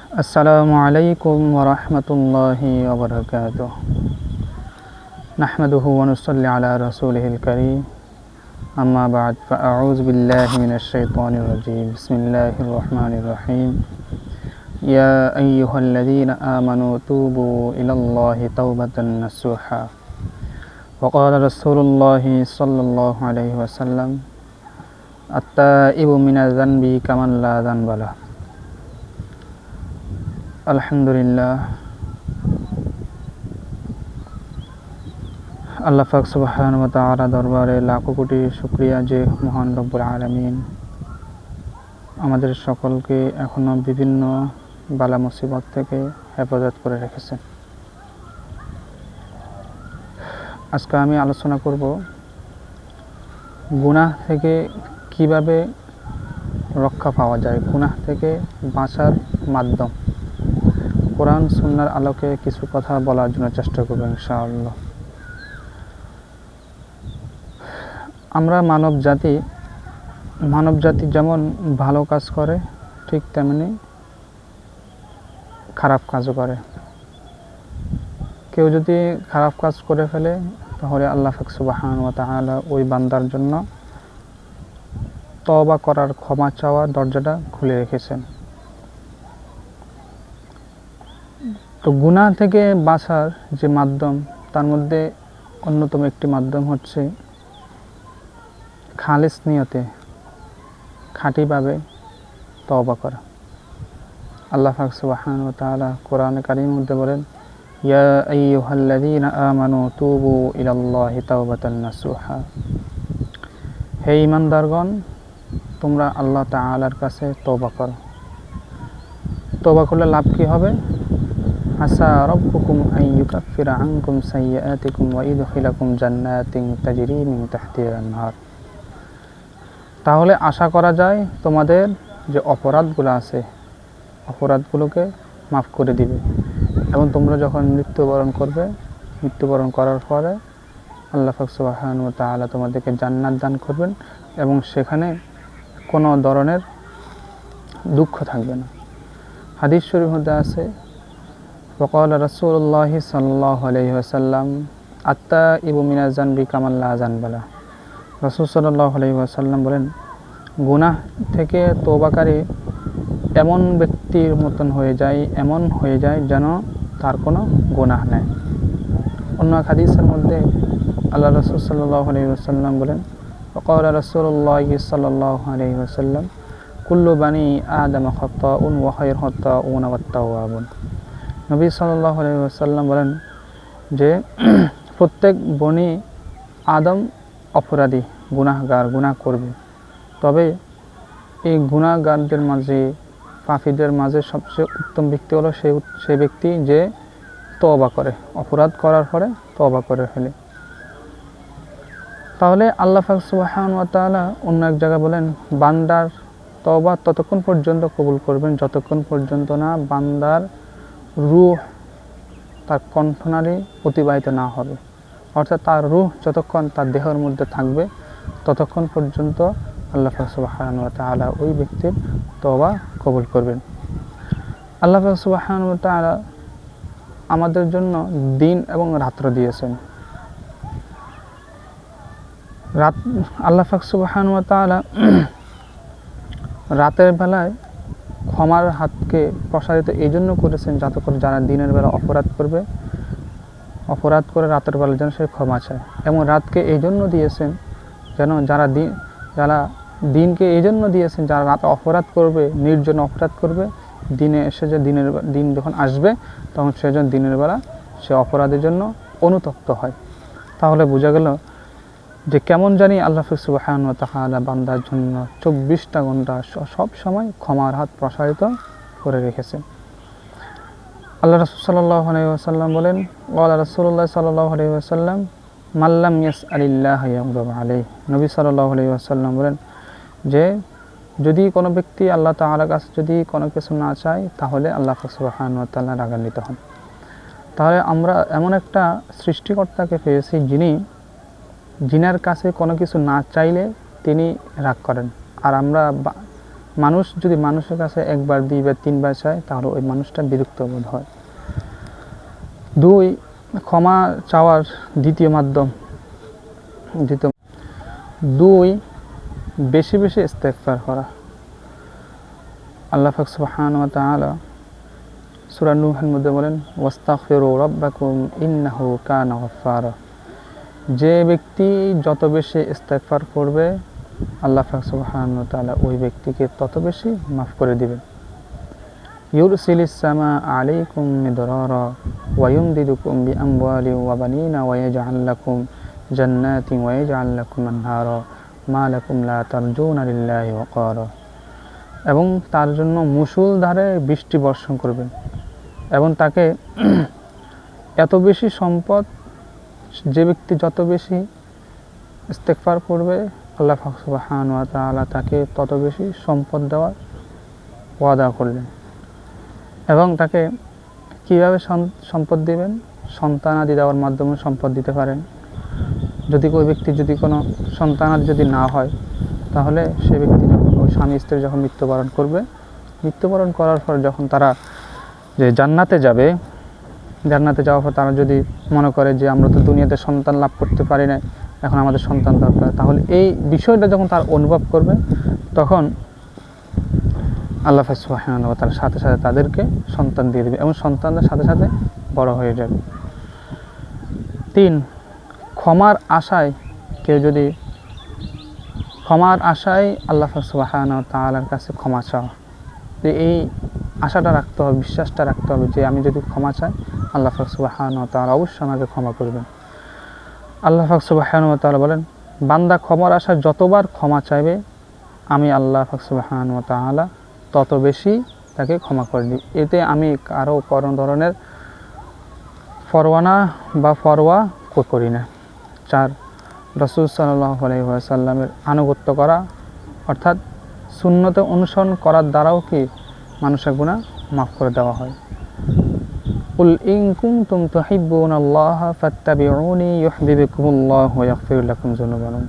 السلام عليكم ورحمة الله وبركاته. نحمده ونصلي على رسوله الكريم. أما بعد فأعوذ بالله من الشيطان الرجيم. بسم الله الرحمن الرحيم. يا أيها الذين آمنوا توبوا إلى الله توبة نصوحا. وقال رسول الله صلى الله عليه وسلم التائب من الذنب كمن لا ذنب له. আলহামদুলিল্লাহ, আল্লাহ পাক সুবহানাহু ওয়া তাআলা দরবারে লাখো কোটি শুকরিয়া যে মহান রব্বুল আলামিন আমাদের সকলকে এখনো বিভিন্ন বালা মুসিবত থেকে হেফাজত করে রেখেছেন। আজকে আমি আলোচনা করব গুনাহ থেকে কিভাবে রক্ষা পাওয়া যায়, গুনাহ থেকে বাঁচার মাধ্যম। কোরআন সুন্নাহর আলোকে কিছু কথা বলার জন্য চেষ্টা করব ইনশাআল্লাহ। আমরা মানব জাতি যেমন ভালো কাজ করে ঠিক তেমনি খারাপ কাজও করে। কেউ যদি খারাপ কাজ করে ফেলে তাহলে আল্লাহ পাক সুবহানাহু ওয়া তাআলা ওই বান্দার জন্য তওবা করার, ক্ষমা চাওয়ার দরজাটা খুলে রেখেছেন। তো গুনাহ থেকে বাঁচার যে মাধ্যম, তার মধ্যে অন্যতম একটি মাধ্যম হচ্ছে খালিস নিয়তে, খাঁটিভাবে তওবা করা। আল্লাহ পাক সুবহানাহু ওয়া তাআলা কোরআনে কারীমের মধ্যে বলেন, ইয়া আইয়ুহাল্লাযীনা আমানু তুবু ইলাল্লাহি তাওবাতান নাসুহা। হে ঈমানদারগণ, তোমরা আল্লাহ তাআলার কাছে তওবা করো। তওবা করলে লাভ কি হবে? আসা রাব্বুকুম আন ইউকাফিরা আনকুম সাইয়্যাতিকুম ওয়া ইদখিলাকুম জান্নাতিন তাজরি মিন তাহতিহাল আনহার। তাহলে আশা করা যায় তোমাদের যে অপরাধগুলো আছে, অপরাধগুলোকে মাফ করে দিবে এবং তোমরা যখন মৃত্যুবরণ করবে, মৃত্যুবরণ করার পরে আল্লাহ পাক সুবহানাহু ওয়া তাআলা তোমাদেরকে জান্নাত দান করবেন এবং সেখানে কোনো ধরনের দুঃখ থাকবে না। হাদিস শরীফের মধ্যে আছে, ওয়াকাল রাসূলুল্লাহ সাল্লাল্লাহু আলাইহি ওয়াসাল্লাম আত্তাইবু মিনাজ যানবি কামান লা যানবা লাহ। রাসূল সাল্লাল্লাহু আলাইহি ওয়াসাল্লাম বলেন, গুনাহ থেকে তওবাকারী এমন ব্যক্তির মতন হয়ে যায় যেন তার কোনো গুনাহ নেই। অন্য হাদিসের মধ্যে আল্লাহ রাসূল সাল্লাল্লাহু আলাইহি ওয়াসাল্লাম বলেন, ওয়াকাল রাসূলুল্লাহ সাল্লাল্লাহু আলাইহি ওয়াসাল্লাম কুল্লু বানি আদম খাত্তাউন ওয়া খায়রুল খাত্তাউনা ওয়াত তাওয়াবুন। নবী সাল্লাল্লাহু আলাইহি ওয়াসাল্লাম বলেন যে প্রত্যেক বনি আদম অপরাধী, গুনাহগার, গুনাহ করবে। তবে এই গুনাহগারদের মাঝে, পাপীদের মাঝে সবচেয়ে উত্তম ব্যক্তি হলো সেই ব্যক্তি যে তওবা করে, অপরাধ করার পরে তওবা করে ফেলে। তাহলে আল্লাহ পাক সুবহানাহু ওয়া তাআলা অন্য এক জায়গায় বলেন, বান্দার তওবা ততক্ষণ পর্যন্ত কবুল করবেন যতক্ষণ পর্যন্ত না বান্দার রূহ, তার কণ্ঠনালী অতিবাহিত না হবে। অর্থাৎ তার রূহ যতক্ষণ তার দেহের মধ্যে থাকবে ততক্ষণ পর্যন্ত আল্লাহ পাক সুবহানাহু ওয়া তাআলা ওই ব্যক্তির তওবা কবুল করবেন। আল্লাহ পাক সুবহানাহু ওয়া তাআলা আমাদের জন্য দিন এবং রাত্র দিয়েছেন। আল্লাহ পাক সুবহানাহু ওয়া তাআলা রাতের বেলায় ক্ষমার হাতকে প্রসারিত এই জন্য করেছেন যাতে করে যারা দিনের বেলা অপরাধ করে রাতের বেলা যেন সে ক্ষমা চায়, এবং রাতকে এই জন্য দিয়েছেন যেন যারা দিনকে এই জন্য দিয়েছেন যারা রাতে অপরাধ করবে, নির্জন অপরাধ করবে, দিনে এসে যে দিন যখন আসবে তখন সে যেন দিনের বেলা সে অপরাধের জন্য অনুতপ্ত হয়। তাহলে বোঝা গেল যে কেমন জানি আল্লাহ সুবহানাহু ওয়া তাআলা বান্দার জন্য 24টা ঘন্টা সব সময় ক্ষমার হাত প্রসারিত করে রেখেছেন। আল্লাহ রাসূল সাল্লাল্লাহু আলাইহি ওয়াসাল্লাম বলেন, ওয়ালা রাসূলুল্লাহ সাল্লাল্লাহু আলাইহি ওয়াসাল্লাম মাল্লাম ইয়াসআলিল্লাহ ইয়াগদাব আলাইহি। নবী সাল্লাল্লাহু আলাইহি ওয়াসাল্লাম বলেন যে যদি কোনো ব্যক্তি আল্লাহ তাআলার কাছে যদি কোনো কিছু না চায় তাহলে আল্লাহ সুবহানাহু ওয়া তাআলা রাগান্বিত হন। তাহলে আমরা এমন একটা সৃষ্টিকর্তাকে পেয়েছি যিনার কাছে কোনো কিছু না চাইলে তিনি রাগ করেন। আর আমরা মানুষ যদি মানুষের কাছে একবার 2বার 3বার চায় তাহলে ওই মানুষটা বিরক্ত বোধ হয়। 2 ক্ষমা চাওয়ার দ্বিতীয় মাধ্যম 2 বেশি বেশি ইস্তেগফার করা। আল্লাহ পাক সুবহানাহু ওয়া তাআলা সূরা নূহের মধ্যে বলেন ওয়াস্তাগফিরু রাব্বাকুম ইন্নাহু কানা গাফফারা। যে ব্যক্তি যত বেশি ইস্তেগফার করবে আল্লাহ পাক সুবহানাহু ওয়া তাআলা ওই ব্যক্তিকে তত বেশি মাফ করে দিবেন। ইউরসিলিস সামা আলাইকুম মিদরারা ওয়া ইউমদিদুকুম বিআমওয়ালিন ওয়া বানিনা ওয়া ইয়াজআল লাকুম জান্নাতিন ওয়া ইয়াজআল লাকুম আনহারা মা লাকুম লা তারজুনা লিল্লাহি ওয়াকারা। এবং তার জন্য মুষলধারে বৃষ্টি বর্ষণ করবেন এবং তাকে এত বেশি সম্পদ, যে ব্যক্তি যত বেশি ইস্তেগফার করবে আল্লাহ পাক সুবহানাহু ওয়া তাআলা তাকে তত বেশি সম্পদ দেওয়ার ওয়াদা করলেন। এবং তাকে কীভাবে সম্পদ দিবেন? সন্তানাদি দেওয়ার মাধ্যমে সম্পদ দিতে পারেন। যদি ওই ব্যক্তি যদি কোনো সন্তানাদি যদি না হয় তাহলে সে ব্যক্তি যখন ওই স্বামী স্ত্রী যখন মৃত্যুবরণ করবে, মৃত্যুবরণ করার পর যখন তারা যে জান্নাতে যাবে, জান্নাতে যাওয়ার পর তারা যদি মনে করে যে আমরা তো দুনিয়াতে সন্তান লাভ করতে পারি না, এখন আমাদের সন্তান দরকার, তাহলে এই বিষয়টা যখন তারা অনুভব করবে তখন আল্লাহ সুবহানাহু ওয়া তাআলার সাথে সাথে তাদেরকে সন্তান দিয়ে দেবে এবং সন্তানদের সাথে সাথে বড় হয়ে যাবে। 3 ক্ষমার আশায় কেউ যদি ক্ষমার আশায় আল্লাহ সুবহানাহু ওয়া তাআলার কাছে ক্ষমা চাওয়া, যে এই আশাটা রাখতে হবে, বিশ্বাসটা রাখতে হবে যে আমি যদি ক্ষমা চাই আল্লাহ সুবহানাহু ওয়া তাআলা অবশ্যই আমাকে ক্ষমা করবেন। আল্লাহ সুবহানাহু ওয়া তাআলা বলেন বান্দা ক্ষমার আশায় যতবার ক্ষমা চাইবে আমি আল্লাহ সুবহানাহু ওয়া তাআলা তত বেশি তাকে ক্ষমা করে দিই। এতে আমি কারো কোনো ধরনের পরোয়া করি না। 4 রাসূল সাল্লাল্লাহু আলাইহি ওয়াসাল্লামের আনুগত্য করা, অর্থাৎ সুন্নতে অনুসরণ করার দ্বারাও কি মানুষের গুনাহ মাফ করে দেওয়া হয়। কুল ইন কুনতুম তুহিব্বুনাল্লাহা ফাত্তাবিউনি ইউহিব্বুকুমুল্লাহু ওয়া ইয়াগফির লাকুম যুনুবাকুম।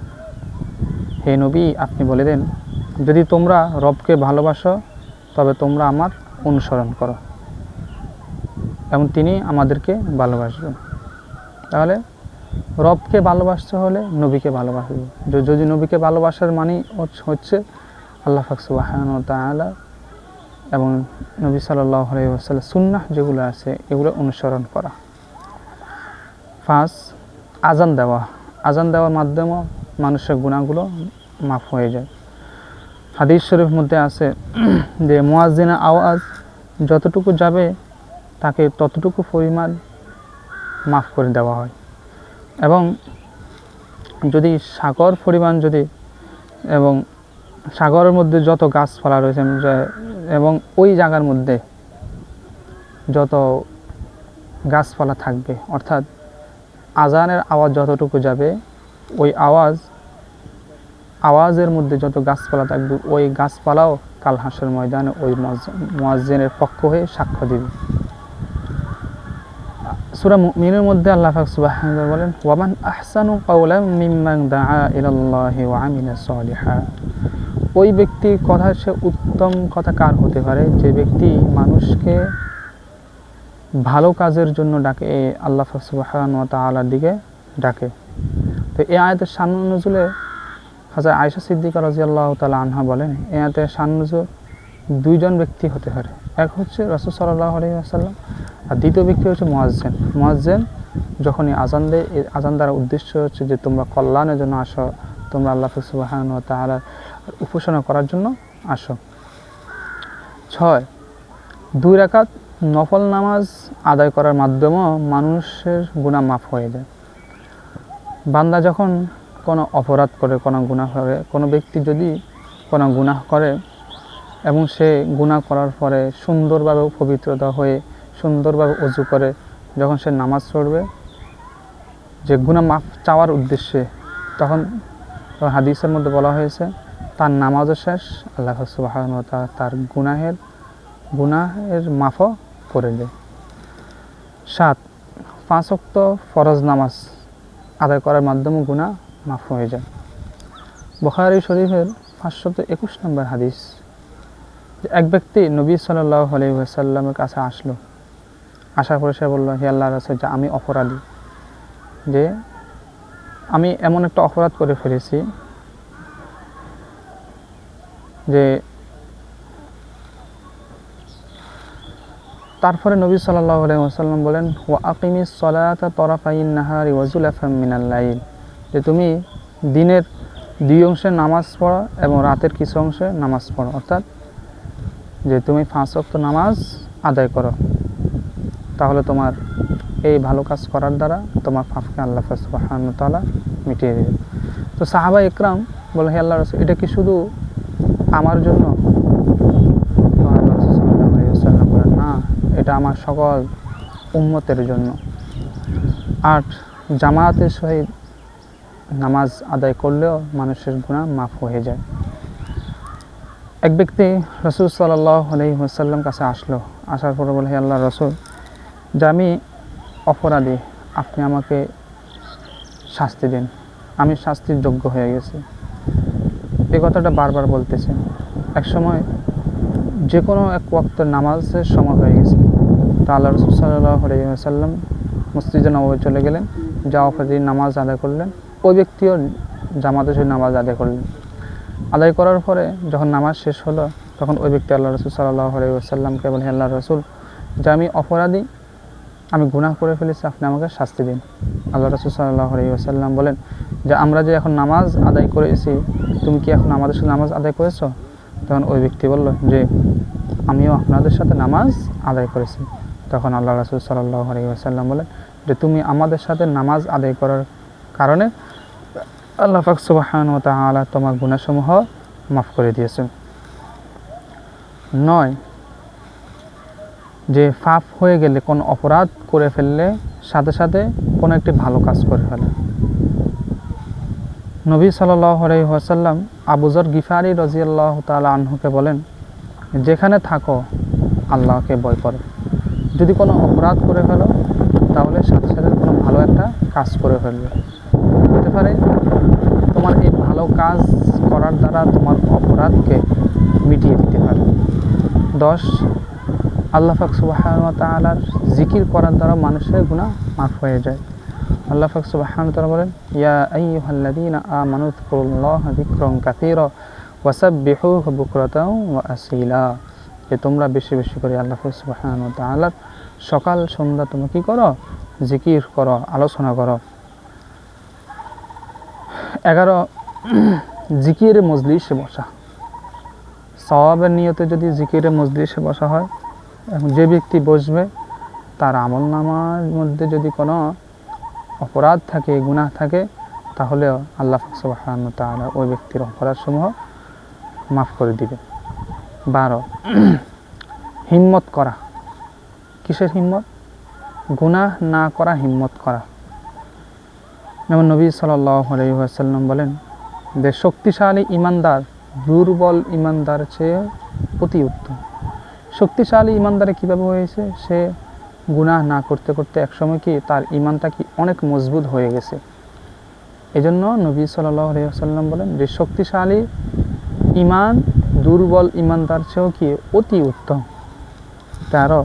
হে নবী, আপনি বলে দেন যদি তোমরা রবকে ভালোবাসো তবে তোমরা আমার অনুসরণ করো এবং তিনি আমাদেরকে ভালোবাসবেন। তাহলে রবকে ভালোবাসতে হলে নবীকে ভালোবাসবে। যদি নবীকে ভালোবাসার মানে হচ্ছে আল্লাহ পাক সুবহানাহু ওয়া তাআলা এবং নবী সাল্লাল্লাহু আলাইহি ওয়াসাল্লাম সুন্নাহ যেগুলো আছে এগুলো অনুসরণ করা। 5 আজান দেওয়া। আজান দেওয়ার মাধ্যমে মানুষের গুনাহগুলো মাফ হয়ে যায়। হাদিস শরীফের মধ্যে আছে যে মুয়াজ্জিনের আওয়াজ যতটুকু যাবে তাকে ততটুকু পরিমাণ মাফ করে দেওয়া হয়। এবং যদি সাগর পরিমাণ যদি এবং সাগরের মধ্যে যত গাছপালা রয়েছে এবং ওই জায়গার মধ্যে যত গাছপালা থাকবে, অর্থাৎ আজানের আওয়াজ যতটুকু যাবে ওই আওয়াজের মধ্যে যত গাছপালা থাকবে ওই গাছপালাও কাল হাসরের ময়দানে ওই মুয়াজ্জিনের পক্ষ হয়ে সাক্ষ্য দিবে। সূরা মুমিনের মধ্যে আল্লাহ পাক সুবহানাহু ওয়া তাআলা বলেন ওয়ামান আহসানু কাওলাম মিম্মান দাআ ইলাল্লাহি ওয়া আমিলা সলিহা। ওই ব্যক্তির কথা সে উত্তম কথা কার হতে পারে যে ব্যক্তি মানুষকে ভালো কাজের জন্য ডাকে, আল্লাহ পাক সুবহানাহু ওয়া তাআলার দিকে ডাকে। তো এই আয়াতের শান নুজুলে হযরত আয়েশা সিদ্দিকা রাদিয়াল্লাহু তাআলা আনহা বলেন এই আয়াতের শান নুজুল 2 জন ব্যক্তি হতে পারে। এক হচ্ছে রাসূল সাল্লাল্লাহু আলাইহি ওয়াসাল্লাম আর দ্বিতীয় ব্যক্তি হচ্ছে মুয়াজ্জিন যখনই আজান দেয়, এই আজান দ্বারা উদ্দেশ্য হচ্ছে যে তোমরা কল্যাণের জন্য আসো, তোমরা আল্লাহ সুবহানাহু ওয়া তাআলার উপাসনা করার জন্য আসো। 6 2 রাকাত নফল নামাজ আদায় করার মাধ্যমেও মানুষের গুনাহ মাফ হয়ে যায়। বান্দা যখন কোনো অপরাধ করে, কোনো গুনাহ করে, কোনো ব্যক্তি যদি কোনো গুনাহ করে এবং সে গুনাহ করার পরে সুন্দরভাবে পবিত্রতা হয়ে সুন্দরভাবে ওযু করে যখন সে নামাজ পড়বে যে গুনাহ মাফ চাওয়ার উদ্দেশ্যে, তখন হাদিসের মধ্যে বলা হয়েছে তার নামাজও শেষ, আল্লাহ সুবহানাহু ওয়া তাআলা তার গুনাহের মাফও করে দেয়। 7 5 ওয়াক্ত ফরজ নামাজ আদায় করার মাধ্যমে গুনাহ মাফ হয়ে যায়। বুখারী শরীফের 521 নম্বর হাদিস এক ব্যক্তি নবী সাল্লাল্লাহু আলাইহি ওয়াসাল্লামের কাছে আসলো, আসার পরে সে বলল, হে আল্লাহর রাসূল, যে আমি অপরাধী, যে আমি এমন একটা অপরাধ করে ফেলেছি যে তারপরে নবী সাল্লাল্লাহু আলাইহি ওয়াসাল্লাম বলেন, ওয়া আকিমিস সালাতা তরাফাইন নাহারি ওয়া যুলাফাম মিনাল লাইল, যে তুমি দিনের দুই অংশে নামাজ পড়ো এবং রাতের কিছু অংশে নামাজ পড়ো, অর্থাৎ যে তুমি 5 ওয়াক্ত নামাজ আদায় করো, তাহলে তোমার এই ভালো কাজ করার দ্বারা তোমার পাপকে আল্লাহ সুবহানাহু ওয়া তাআলা মিটিয়ে দেবে। তো সাহাবা ইকরাম বলে, হে আল্লাহর রাসূল, এটা কি শুধু আমার জন্য? তো আল্লাহ রাসূল সাল্লাল্লাহু আলাইহি ওয়াসাল্লাম বলেন, না, এটা আমার সকল উম্মতের জন্য। 8, জামাতের সহিত নামাজ আদায় করলেও মানুষের গুনাহ মাফ হয়ে যায়। এক ব্যক্তি রাসূল সাল্লাল্লাহু আলাইহি ওয়াসাল্লাম কাছে আসলো, আসার পরে বলে, হে আল্লাহর রাসূল, যে আমি অপরাধী, আপনি আমাকে শাস্তি দিন, আমি শাস্তির যোগ্য হয়ে গেছি। এই কথাটা বারবার বলতেছে। এক সময় যে কোনো এক ওয়াক্তের নামাজের সময় হয়ে গেছে, তা আল্লাহ রাসূল সাল্লাল্লাহু আলাইহি ওয়াসাল্লাম মসজিদে নববী চলে গেলেন, যাওয়ার পরে নামাজ আদায় করলেন। ওই ব্যক্তিও জামাতের সাথে নামাজ আদায় করলেন। আদায় করার পরে যখন নামাজ শেষ হলো, তখন ওই ব্যক্তি আল্লাহ রাসূল সাল্লাল্লাহু আলাইহি ওয়াসাল্লামকে বলে, হে আল্লাহর রাসূল, যে আমি অপরাধী, আমি গুনাহ করে ফেলেছি, আপনি আমাকে শাস্তি দিন। আল্লাহ রাসূল সাল্লাল্লাহু আলাইহি ওয়াসাল্লাম বলেন, যে আমরা যে এখন নামাজ আদায় করেছি, তুমি কি এখন আমাদের সাথে নামাজ আদায় করেছো? তখন ওই ব্যক্তি বলল, যে আমিও আপনাদের সাথে নামাজ আদায় করেছি। তখন আল্লাহ রাসূল সাল্লাল্লাহু আলাইহি ওয়াসাল্লাম বলেন, যে তুমি আমাদের সাথে নামাজ আদায় করার কারণে আল্লাহ পাক সুবহানাহু ওয়া তাআলা তোমার গুনাহসমূহ মাফ করে দিয়েছেন। 9, যে পাপ হয়ে গেলে, কোনো অপরাধ করে ফেললে সাথে সাথে কোনো একটি ভালো কাজ করে ফেলে। নবী সাল্লাল্লাহু আলাইহি ওয়াসাল্লাম আবু যর গিফারি রাদিয়াল্লাহু তাআলা আনহুকে বলেন, যেখানে থাকো আল্লাহকে ভয় করো। যদি কোনো অপরাধ করে ফেলো, তাহলে সাথে সাথে কোনো ভালো একটা কাজ করে ফেলবে। হতে পারে তোমার এই ভালো কাজ করার দ্বারা তোমার অপরাধকে মিটিয়ে দিতে পারে। 10, আল্লাহ পাক সুবহানাহু ওয়া তাআলার জিকির করার দ্বারা মানুষের গুনাহ মাফ হয়ে যায়। আল্লাহ পাক সুবহানাহু ওয়া তাআলা বলেন, ইয়া আইয়ুহাল্লাযীনা আমানু যিকুরুল্লাহা যিকরান কাসীরা ওয়াসাব্বিহুহু বুকরাতাও ওয়া আসীলা, যে তোমরা বেশি বেশি করে আল্লাহ পাক সুবহানাহু ওয়া তাআলার সকাল সন্ধ্যা তোমরা কি করো? জিকির করো, আলোচনা করো। 11, জিকিরের মজলিসে বসা। সওয়াবের নিয়তে যদি জিকিরের মজলিসে বসা হয়, এবং যে ব্যক্তি বসবে তার আমলনামার মধ্যে যদি কোনো অপরাধ থাকে, গুনাহ থাকে, তাহলে আল্লাহ সুবহানাহু ওয়া তাআলা ওই ব্যক্তির অপরাধসমূহ মাফ করে দিবে। 12, হিম্মত করা। কিসের হিম্মত? গুনাহ না করা হিম্মত করা। যেমন নবী সাল্লাল্লাহু আলাইহি ওয়াসাল্লাম বলেন, যে শক্তিশালী ঈমানদার দুর্বল ঈমানদার চেয়ে অতি উত্তম। শক্তিশালী ঈমানদারে কীভাবে হয়েছে? সে গুনাহ না করতে করতে একসময় কি তার ঈমানটা কি অনেক মজবুত হয়ে গেছে। এজন্য নবী সাল্লাল্লাহু আলাইহি ওয়াসাল্লাম বলেন, যে শক্তিশালী ঈমান দুর্বল ঈমানদার চেয়েও কি অতি উত্তম। 13,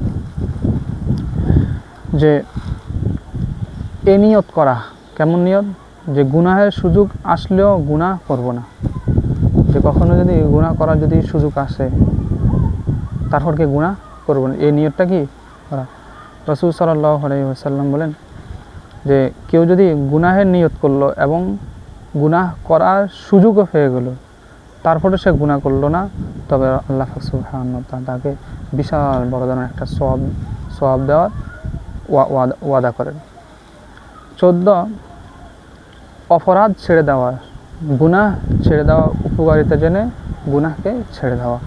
যে এ নিয়ত করা। কেমন নিয়ত? যে গুনাহের সুযোগ আসলেও গুনাহ করব না। যে কখনো যদি গুনাহ করার যদি সুযোগ আসে, তারপর কি গুনাহ করব না, এই নিয়তটা কি করা। রাসূল সাল্লাল্লাহু আলাইহি ওয়াসাল্লাম বলেন, যে কেউ যদি গুনাহের নিয়ত করলো এবং গুনাহ করার সুযোগও হয়ে গেল, তারপরে সে গুনাহ করলো না, তবে আল্লাহ সুবহানাহু ওয়া তাআলা তাকে বিশাল বড় ধরনের একটা সওয়াব দেওয়ার ওয়াদা করেন। 14, অপরাধ ছেড়ে দেওয়া, গুনাহ ছেড়ে দেওয়া, উপকারিতা জেনে গুনাহকে ছেড়ে দেওয়া।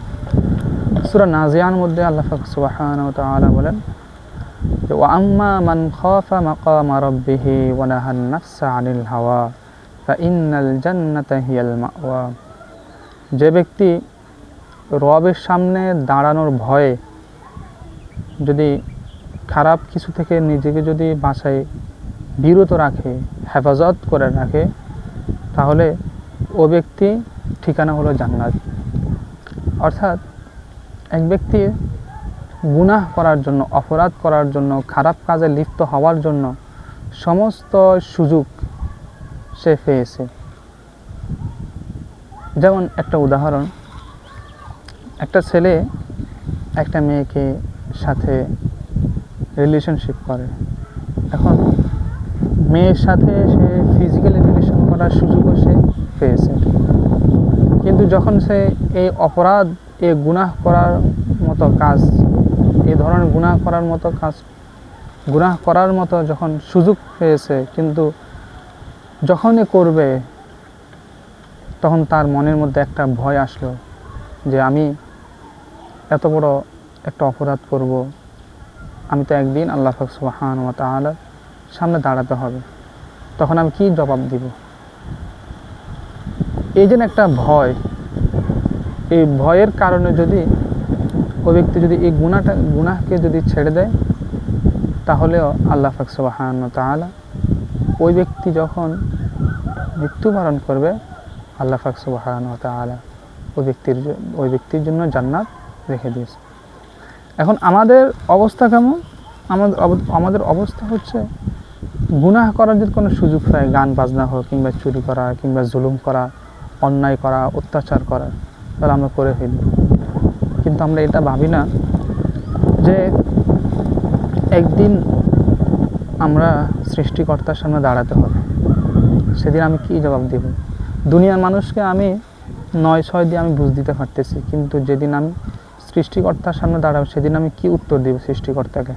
সূরা নাজিয়ার মধ্যে আল্লাহ সুবহানাহু ওয়া তাআলা বলেন, যে ওয়া আম্মা মান খাফা মাকামা রাব্বিহি ওয়া নাহান নাফসা আনিল হাওয়া ফাইন্নাল জান্নাতা হিয়াল মাওয়া। যে ব্যক্তি রবের সামনে দাঁড়ানোর ভয়ে যদি খারাপ কিছু থেকে নিজেকে যদি বাঁচায় বিরত রাখে, হেফাজত করে রাখে, তাহলে ও ব্যক্তি ঠিকানা হলো জান্নাত। অর্থাৎ এক ব্যক্তি গুনাহ করার জন্য, অপরাধ করার জন্য, খারাপ কাজে লিপ্ত হওয়ার জন্য সমস্ত সুযোগ সে পেয়েছে। যেমন একটা উদাহরণ, একটা ছেলে একটা মেয়েকে সাথে রিলেশনশিপ করে। এখন মেয়ের সাথে সে ফিজিক্যালি রিলেশন করার সুযোগও সে পেয়েছে, কিন্তু যখন সে এই অপরাধ, এই গুনাহ করার মতো কাজ, এই ধরনের গুনাহ করার মতো যখন সুযোগ পেয়েছে, কিন্তু যখনই করবে তখন তার মনের মধ্যে একটা ভয় আসলো যে আমি এত বড় একটা অপরাধ করব, আমি তো একদিন আল্লাহ পাক সুবহানাহু ওয়া তাআলার সামনে দাঁড়াতে হবে, তখন আমি কি জবাব দিব। এই যে একটা ভয়, এই ভয়ের কারণে যদি ওই ব্যক্তি যদি এই গুনাহকে যদি ছেড়ে দেয়, তাহলেও আল্লাহ পাক সুবহানাহু ওয়া তাআলা ওই ব্যক্তি যখন মৃত্যুবরণ করবে, আল্লাহ পাক সুবহানাহু ওয়া তাআলা ওই ব্যক্তির জন্য জান্নাত রেখে দিয়েছে। এখন আমাদের অবস্থা কেমন? আমাদের অবস্থা হচ্ছে, গুনাহ করার যদি কোনো সুযোগ পায়, গান বাজনা হোক, কিংবা চুরি করা, কিংবা জুলুম করা, অন্যায় করা, অত্যাচার করা, তাহলে আমরা করে ফেলি। কিন্তু আমরা এটা ভাবি না যে একদিন আমরা সৃষ্টিকর্তার সামনে দাঁড়াতে হবে, সেদিন আমি কি জবাব দেব। দুনিয়ার মানুষকে আমি 9-6 দিয়ে আমি বুঝ দিতে পারতেছি, কিন্তু যেদিন আমি সৃষ্টিকর্তার সামনে দাঁড়াবো, সেদিন আমি কি উত্তর দেব সৃষ্টিকর্তাকে?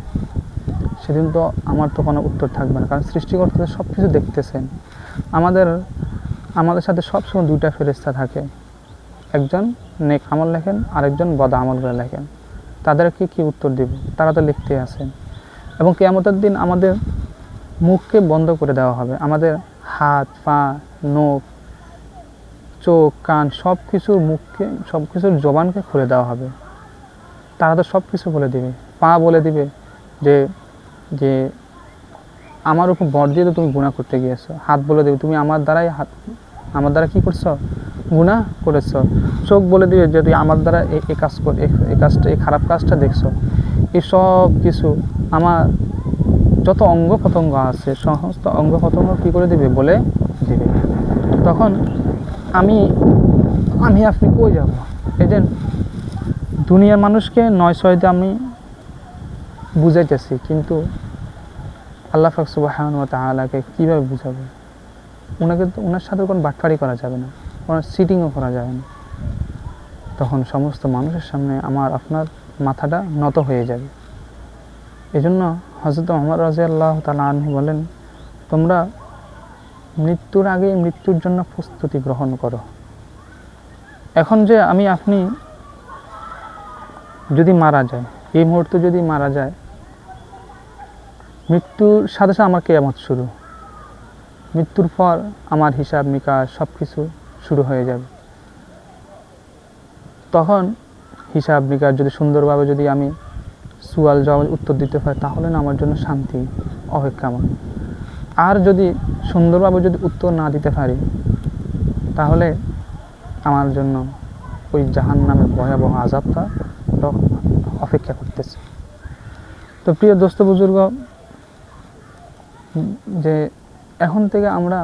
সেদিন তো আমার তো কোনো উত্তর থাকবে না, কারণ সৃষ্টিকর্তা সব কিছু দেখতেছেন। আমাদের সাথে সবসময় 2টা ফেরেশতা থাকে, একজন নেক আমল লেখেন, আরেকজন বদ আমলগুলো লেখেন। তাদেরকে কি উত্তর দেব? তারা তো লিখতে আছেন। এবং কিয়ামতের দিন আমাদের মুখকে বন্ধ করে দেওয়া হবে, আমাদের হাত, পা, নখ, চোখ, কান, সব কিছুর জবানকে খুলে দেওয়া হবে। তারা তো সব কিছু বলে দিবে। পা বলে দিবে যে আমার উপর ভর দিয়ে তো তুমি গুনাহ করতে গিয়েছো। হাত বলে দেবে তুমি আমার দ্বারা কি করছো? গুনাহ করেছো। চোখ বলে দিবে যে তুই আমার দ্বারা এই খারাপ কাজটা দেখছো। এই সব কিছু আমার যত অঙ্গ প্রত্যঙ্গ আছে, সমস্ত অঙ্গ প্রত্যঙ্গ কী করে দিবে? বলে দিবে। তখন আমি আপনি কই যাব? এই যে দুনিয়ার মানুষকে 9-6 দিয়ে আমি বুঝাইতেছি, কিন্তু আল্লাহ পাক সুবহানাহু ওয়া তাআলাকে কীভাবে বুঝাবো? ওনার সাথে কোনো বাটপাড়ি করা যাবে না, কোনো চিটিংও করা যাবে না। তখন সমস্ত মানুষের সামনে আপনার মাথাটা নত হয়ে যাবে। এজন্য হযরত ওমর রাদিয়াল্লাহু তাআলা আনহু বলেন, তোমরা মৃত্যুর আগে মৃত্যুর জন্য প্রস্তুতি গ্রহণ করো। এখন যে আপনি যদি মারা যায়, এই মুহূর্তে যদি মারা যায়, মৃত্যুর সাথে সাথে আমার কিয়ামত শুরু। মৃত্যুর পর আমার হিসাব নিকাশ সব কিছু শুরু হয়ে যাবে। তখন হিসাব নিকাশ যদি সুন্দরভাবে যদি আমি সুয়াল জবাব উত্তর দিতে পারি, তাহলে না আমার জন্য শান্তি অপেক্ষামান। আর যদি সুন্দরভাবে যদি উত্তর না দিতে পারি, তাহলে আমার জন্য ওই জাহান্নামের ভয়াবহ আযাবটা অপেক্ষা করতেছে। তো প্রিয় দোস্ত বুজুর্গ, যে এখন থেকে আমরা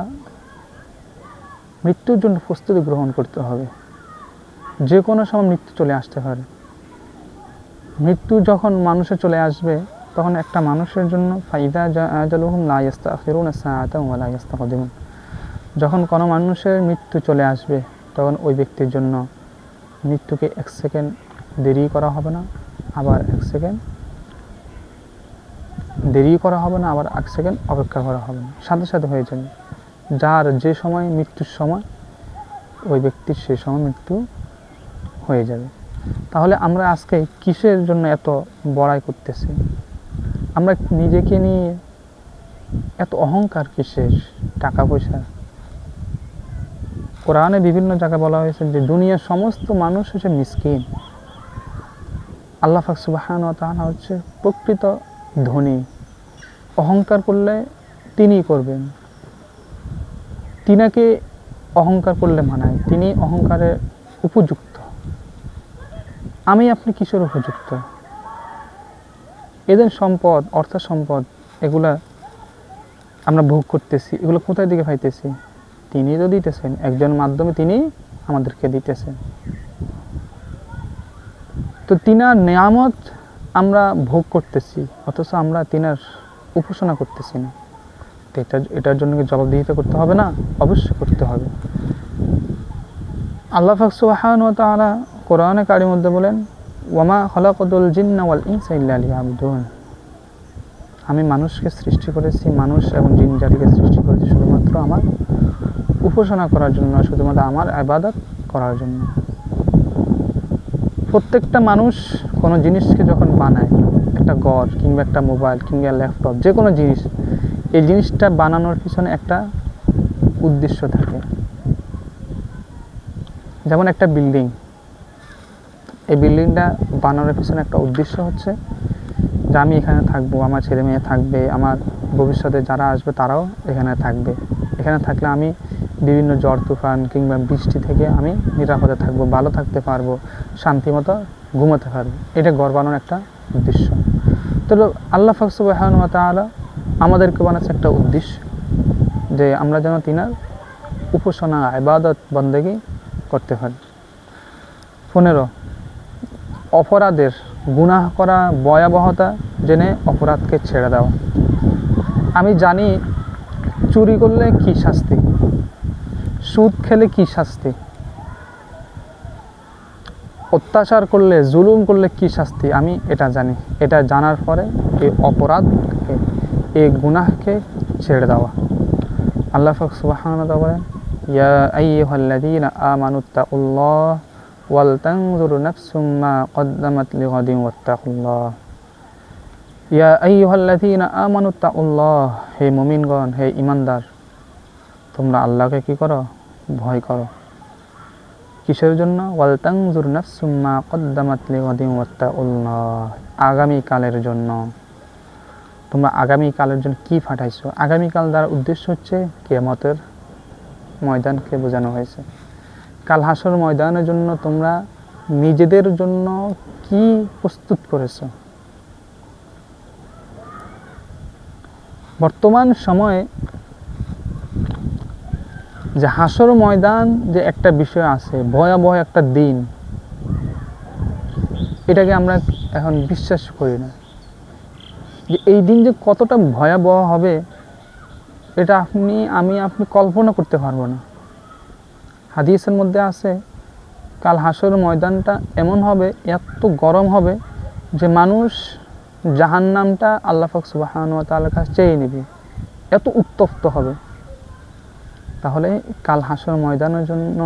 মৃত্যুর জন্য প্রস্তুতি গ্রহণ করতে হবে। যে কোনো সময় মৃত্যু চলে আসতে পারে। মৃত্যু যখন মানুষের চলে আসবে, তখন একটা মানুষের জন্য ফাইদা আজালুহুম লা ইস্তাখিরুনা সাআতান ওয়া লা ইস্তাকদিমুন। যখন কোনো মানুষের মৃত্যু চলে আসবে, তখন ওই ব্যক্তির জন্য মৃত্যুকে 1 সেকেন্ড দেরি করা হবে না, আবার 1 সেকেন্ড দেরি করা হবে না, আবার 1 সেকেন্ড অপেক্ষা করা হবে না, সাথে সাথে হয়ে যাবে। যার যে সময় মৃত্যুর সময়, ওই ব্যক্তির সেই সময় মৃত্যু হয়ে যাবে। তাহলে আমরা আজকে কিসের জন্য এত বড়াই করতেছি? আমরা নিজেকে নিয়ে এত অহংকার কিসের? টাকা পয়সা। কোরআনে বিভিন্ন জায়গায় বলা হয়েছে যে দুনিয়ার সমস্ত মানুষ হচ্ছে মিসকিন, আল্লাহ পাক সুবহানাহু ওয়া তাআলা হচ্ছে প্রকৃত ধনী। অহংকার করলে তিনিই করবেন, তিনাকে অহংকার করলে মানায়, তিনি অহংকারের উপযুক্ত। আমি আপনি কিসের উপযুক্ত? এদের সম্পদ, অর্থ সম্পদ, এগুলা আমরা ভোগ করতেছি, এগুলো কোথায় দিকে পাইতেছি? তিনি তো দিতেছেন, একজন মাধ্যমে তিনি আমাদেরকে দিতেছেন। তো তিনার নিয়ামত আমরা ভোগ করতেছি, অথচ আমরা তিনার উপাসনা করতেছি না। তো এটার জন্য কি জবাবদিহিতা করতে হবে না? অবশ্যই করতে হবে। আল্লাহ পাক সুবহানাহু ওয়া তাআলা কোরআনে কারীমের মধ্যে বলেন, ওয়ামা খালাকাতুল জিন্না ওয়াল ইনসা ইল্লা লিয়াবুদুন। আমি মানুষকে সৃষ্টি করেছি, মানুষ এবং জিন জাতিকে সৃষ্টি করেছি শুধুমাত্র আমার উপাসনা করার জন্য, শুধুমাত্র আমার ইবাদত করার জন্য। প্রত্যেকটা মানুষ কোনো জিনিসকে যখন বানায়, একটা ঘর কিংবা একটা মোবাইল কিংবা ল্যাপটপ, যে কোনো জিনিস, এই জিনিসটা বানানোর পিছনে একটা উদ্দেশ্য থাকে। যেমন একটা বিল্ডিং, এই বিল্ডিংটা বানানোর পিছনে একটা উদ্দেশ্য হচ্ছে যে আমি এখানে থাকবো, আমার ছেলে মেয়ে থাকবে, আমার ভবিষ্যতে যারা আসবে তারাও এখানে থাকবে। এখানে থাকলে আমি বিভিন্ন ঝড় তুফান কিংবা বৃষ্টি থেকে আমি নিরাপদে থাকবো, ভালো থাকতে পারবো, শান্তিমতো ঘুমাতে পারবো। এটা ঘর বানানোর একটা উদ্দেশ্য। তো আল্লাহ পাক সুবহানাহু ওয়া তাআলা আমাদেরকে বানাচ্ছে একটা উদ্দেশ্য, যে আমরা যেন তিনার উপাসনা, ইবাদত, বন্দেগী করতে পারি। 15, অপরাধের, গুনাহ করা ভয়াবহতা জেনে অপরাধকে ছেড়ে দেওয়া। আমি জানি চুরি করলে কি শাস্তি, সুদ খেলে কি শাস্তি, অত্যাচার করলে, জুলুম করলে কি শাস্তি, আমি এটা জানি। এটা জানার পরে এই অপরাধকে, এই গুনাহকে ছেড়ে দেওয়া। আল্লাহ পাক সুবহানাহু ওয়া তাআলা বলেন, ইয়া আইয়ুহাল্লাযীনা আমানুত্তাকুল্লাহ ওয়াল তানজুর নাফসুম মা কদ্দামাত লিগাদিন ওয়াত্তাকুল্লাহ। ইয়া আইয়ুহাল্লাযীনা আমানুত্তাকুল্লাহ, হে মুমিনগণ, হে ঈমানদার, তোমরা আল্লাহকে কি করো? ভয় করো। কিসের জন্য? ওয়াল তানজুর নাফসুম মা কদ্দামাত লিগাদিন ওয়াত্তাকুল্লাহ, আগামী কালের জন্য। তোমরা আগামী কালের জন্য কি পাঠাইছো? আগামীকাল দ্বারা উদ্দেশ্য হচ্ছে কিয়ামতের ময়দানকে বোঝানো হয়েছে। কাল হাসর ময়দানের জন্য তোমরা নিজেদের জন্য কি প্রস্তুত করেছো? বর্তমান সময়ে যে হাসর ময়দান যে একটা বিষয় আছে, ভয়াবহ একটা দিন, এটাকে আমরা এখন বিশ্বাস করি না। যে এই দিন যে কতটা ভয়াবহ হবে, এটা আপনি কল্পনা করতে পারবো না। হাদিসের মধ্যে আছে, কাল হাসর ময়দানটা এমন হবে, এত গরম হবে যে মানুষ জাহান্নামটা আল্লাহ পাক সুবহানাহু ওয়া তাআলার কাছে চেয়ে নেবে, এত উত্তপ্ত হবে। তাহলে কাল হাসর ময়দানের জন্য,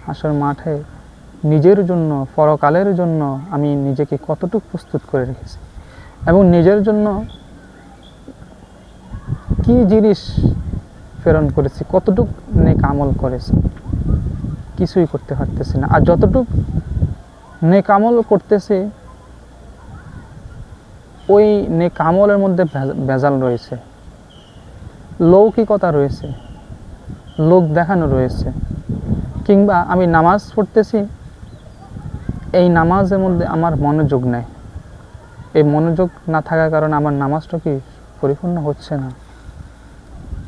হাসর মাঠে নিজের জন্য, পরকালের জন্য আমি নিজেকে কতটুকু প্রস্তুত করে রেখেছি, এবং নিজের জন্য কি জিনিস প্রেরণ করেছি, কতটুকু নেক আমল করেছি, কিছুই করতে পারতেছি না। আর যতটুকু নেক আমল করতেছি, ওই নেক আমলের মধ্যে ভেজাল রয়েছে, লৌকিকতা রয়েছে, লোক দেখানো রয়েছে। কিংবা আমি নামাজ পড়তেছি, এই নামাজের মধ্যে আমার মনোযোগ নেই, এই মনোযোগ না থাকার কারণে আমার নামাজটা কি পরিপূর্ণ হচ্ছে না।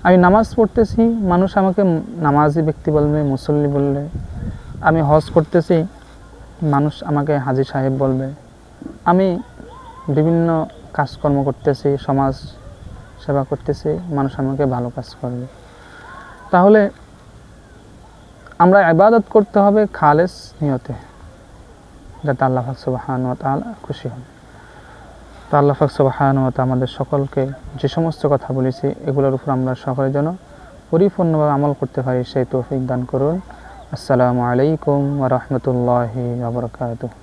আমি নামাজ পড়তেছি, মানুষ আমাকে নামাজি ব্যক্তি বলবে, মুসল্লি বলবে। আমি হজ করতেছি, মানুষ আমাকে হাজী সাহেব বলবে। আমি বিভিন্ন কাজকর্ম করতেছি, সমাজ সেবা করতেছি, মানুষ আমাকে ভালো কাজ করবে। তাহলে আমরা ইবাদত করতে হবে খালেস নিয়তে, যাতে আল্লাহ পাক সুবহানাহু ওয়া তাআলা খুশি হন। তো আল্লাহ পাক সুবহানাহু ওয়া তাআলা আমাদের সকলকে যে সমস্ত কথা বলেছি, এগুলোর উপর আমরা সকলের জন্য পরিপূর্ণভাবে আমল করতে পারি, সেই তৌফিক দান করুন। আসসালামু আলাইকুম ওয়া রাহমাতুল্লাহি ওয়া বারাকাতুহু।